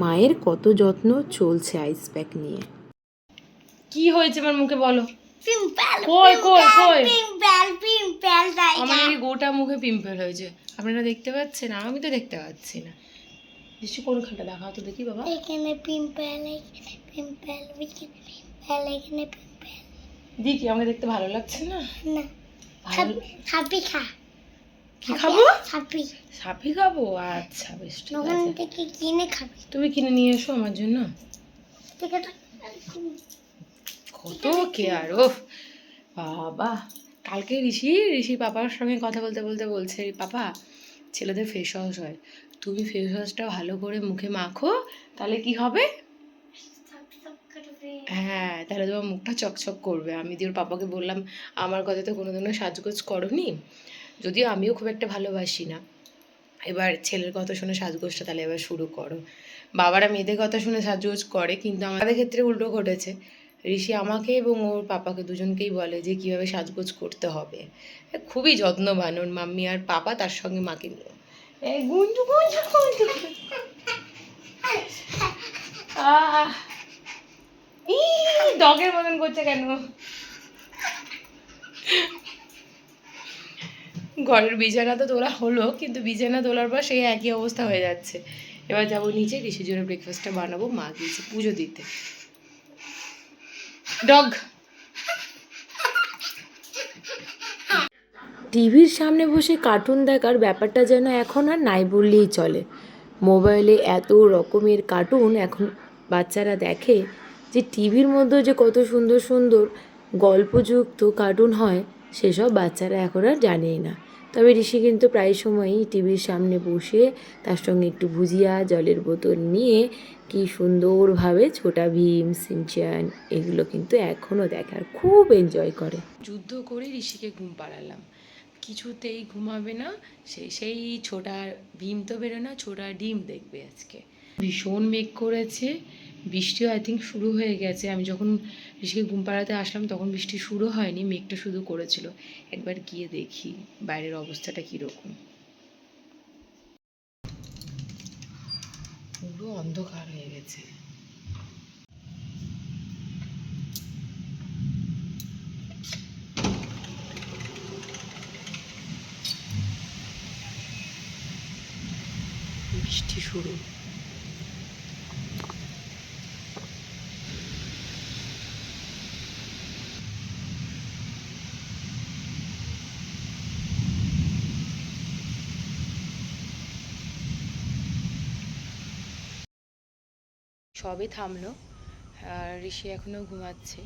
মায়ের কত যত্ন চলছে আইস প্যাক নিয়ে। কি হয়েছে আমার মুখে বলো? কই কই কই আমার এই গোটা মুখে পিম্পল হয়েছে, আপনারা দেখতে পাচ্ছেন? আমি তো দেখতে পাচ্ছি না। বেশি কোনখানটা দেখাও তো দেখি বাবা। এখানে পিম্পল, এখানে পিম্পল, এখানে পিম্পল, এখানে পিম্পল। দেখি আমাকে দেখতে ভালো লাগছে না। না, সাপি খা। কি খাবো? সাপি। সাপি খাবো? আচ্ছা বেশ ঠিক ওখান আছে। থেকে কিনে খাবি। তুমি কিনে নিয়ে এসো আমার জন্য। ঠিক আছে। কত কেয়ার! ও বাবা, কালকে ঋষি পাপার সঙ্গে কথা বলতে বলতে বলছে, পাপা ছেলেদের ফেস ওয়াশ হয়, তুমি ফেস ওয়াশটা ভালো করে মুখে মাখো, তাহলে কি হবে? হ্যাঁ, তাহলে তোমার মুখটা চকচক করবে। আমি দিয়ে ওর পাপাকে বললাম, আমার কথা তো কোনোদিনও সাজগোজ করনি, যদিও আমিও খুব একটা ভালোবাসি না, এবার ছেলের কথা শুনে সাজগোজটা তাহলে এবার শুরু করো। বাবারা মেয়েদের কথা শুনে সাজগোজ করে, কিন্তু আমাদের ক্ষেত্রে উল্টো ঘটেছে। ঋষি আমাকে এবং ওর পাপাকে দুজনকেই বলে যে কীভাবে সাজগোজ করতে হবে। খুবই যত্নবান ওর মাম্মি আর পাপা, তার সঙ্গে মাকে নিয়ে। এই গুঞ্জু গুঞ্জু গুঞ্জু ডগের মতন করছে কেন? ঘরের বিছানা তো তোলা হলো, কিন্তু বিছানা তোলার পর সেই একই অবস্থা হয়ে যাচ্ছে। এবার যাবো নিচে, ঋষির জন্য ব্রেকফাস্টটা বানাবো, মা গিয়েছে পুজো দিতে। ডগ টিভির সামনে বসে কার্টুন দেখার ব্যাপারটা যেন এখন আর নাই বললেই চলে। মোবাইলে এত রকমের কার্টুন এখন বাচ্চারা দেখে যে টিভির মধ্যে যে কত সুন্দর সুন্দর গল্পযুক্ত কার্টুন হয় সেসব বাচ্চারা এখন আর জানেই না। তবে ঋষি কিন্তু প্রায় সময়ই টিভির সামনে বসে তার সঙ্গে একটু ভুজিয়া, জলের বোতল নিয়ে কি সুন্দরভাবে ছোটা ভীম, সিনচ্যান এগুলো কিন্তু এখনও দেখার খুব এনজয় করে। যুদ্ধ করে ঋষিকে ঘুম পাড়ালাম, কিছুতেই ঘুমাবে না। সেই ছোটা ভীম তো বেরো না, ছোটা ডিম দেখবে আজকে। ভীষণ মেঘ করেছে, বৃষ্টিও আই থিঙ্ক শুরু হয়ে গেছে। আমি যখন ঋষিকে ঘুম পাড়াতে আসলাম তখন বৃষ্টি শুরু হয়নি, মেঘটা শুধু করেছিল। একবার গিয়ে দেখি বাইরের অবস্থাটা কীরকম। পুরো অন্ধকার হয়ে গেছে। বৃষ্টি শুরু। সবে থামলো, আর ঋষি এখনও ঘুমাচ্ছে।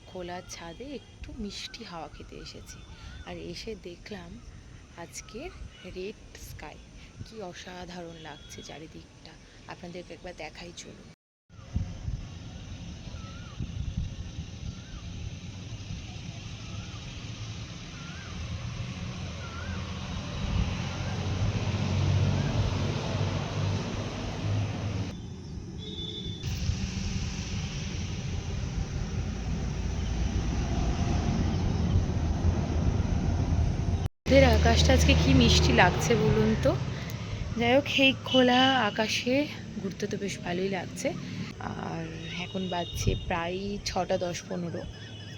খোলা ছাদে একটু মিষ্টি হাওয়া খেতে এসেছি, আর এসে দেখলাম আজকের রেড স্কাই, কি অসাধারণ লাগছে চারিদিকটা। আপনাদেরকে একবার দেখাই চলুন। ওদের আকাশটা আজকে কি মিষ্টি লাগছে বলুন তো। যাই হোক, এই খোলা আকাশে ঘুরতে তো বেশ ভালোই লাগছে। আর এখন বাজছে প্রায় 6টা 10-15।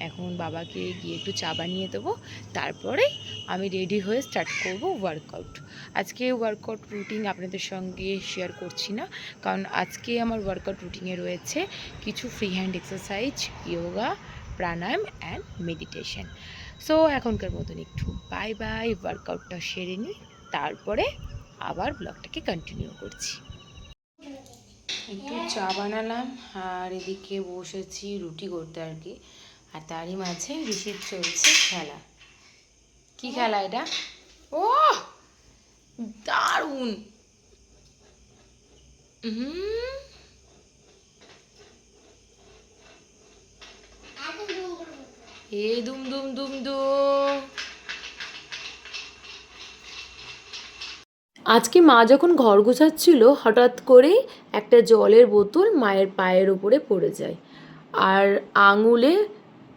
এখন বাবাকে গিয়ে একটু চা বানিয়ে দেবো, তারপরে আমি রেডি হয়ে স্টার্ট করব ওয়ার্কআউট। আজকে ওয়ার্কআউট রুটিন আপনাদের সঙ্গে শেয়ার করছি না, কারণ আজকে আমার ওয়ার্কআউট রুটিনে রয়েছে কিছু free hand exercise, yoga, pranayama and meditation. So এখনকার মতন একটু বাই বাই, ওয়ার্কআউটটা সেরে নিই, তারপরে আবার ব্লগটাকে কন্টিনিউ করছি। একটু চা বানালাম আর এদিকে বসেছি রুটি করতে আর কি। আর তারই মাঝে ঋষির চলছে খেলা। কি খেলা এটা? ও দারুণ! এই দুম দুম দুম দুম। আজকে মা যখন ঘর গোছাচ্ছিল হঠাৎ করেই একটা জলের বোতল মায়ের পায়ের ওপরে পড়ে যায়, আর আঙুলে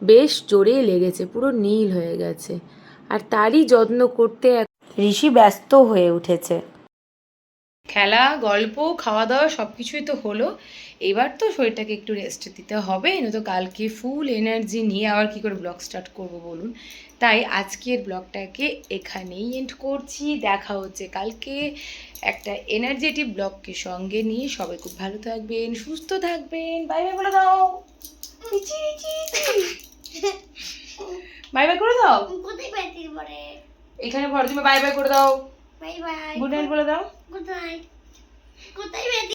বেশ জোরেই লেগেছে, পুরো নীল হয়ে গেছে। আর তারই যত্ন করতে ঋষি ব্যস্ত হয়ে উঠেছে। খেলা, গল্প, খাওয়া দাওয়া সব কিছুই তো হলো। এবার তো শরীরটাকে একটু রেস্ট দিতে হবে, নয়তো কালকে ফুল এনার্জি নিয়ে আবার কী করে ব্লগ স্টার্ট করব বলুন। তাই আজকের ব্লগটাকে এখানেই এন্ড করছি। দেখা হচ্ছে কালকে একটা এনার্জেটিক ব্লগকে সঙ্গে নিয়ে। সবাই খুব ভালো থাকবেন, সুস্থ থাকবেন। বাই বাই বলে দাও। বাই বাই করে দাও। কোথায় পেতে পরে? এখানে ভর তুমি বাই বাই করে দাও। Bye bye. গুড নাইট বলে দাও। Good night. কোথায় পেতে?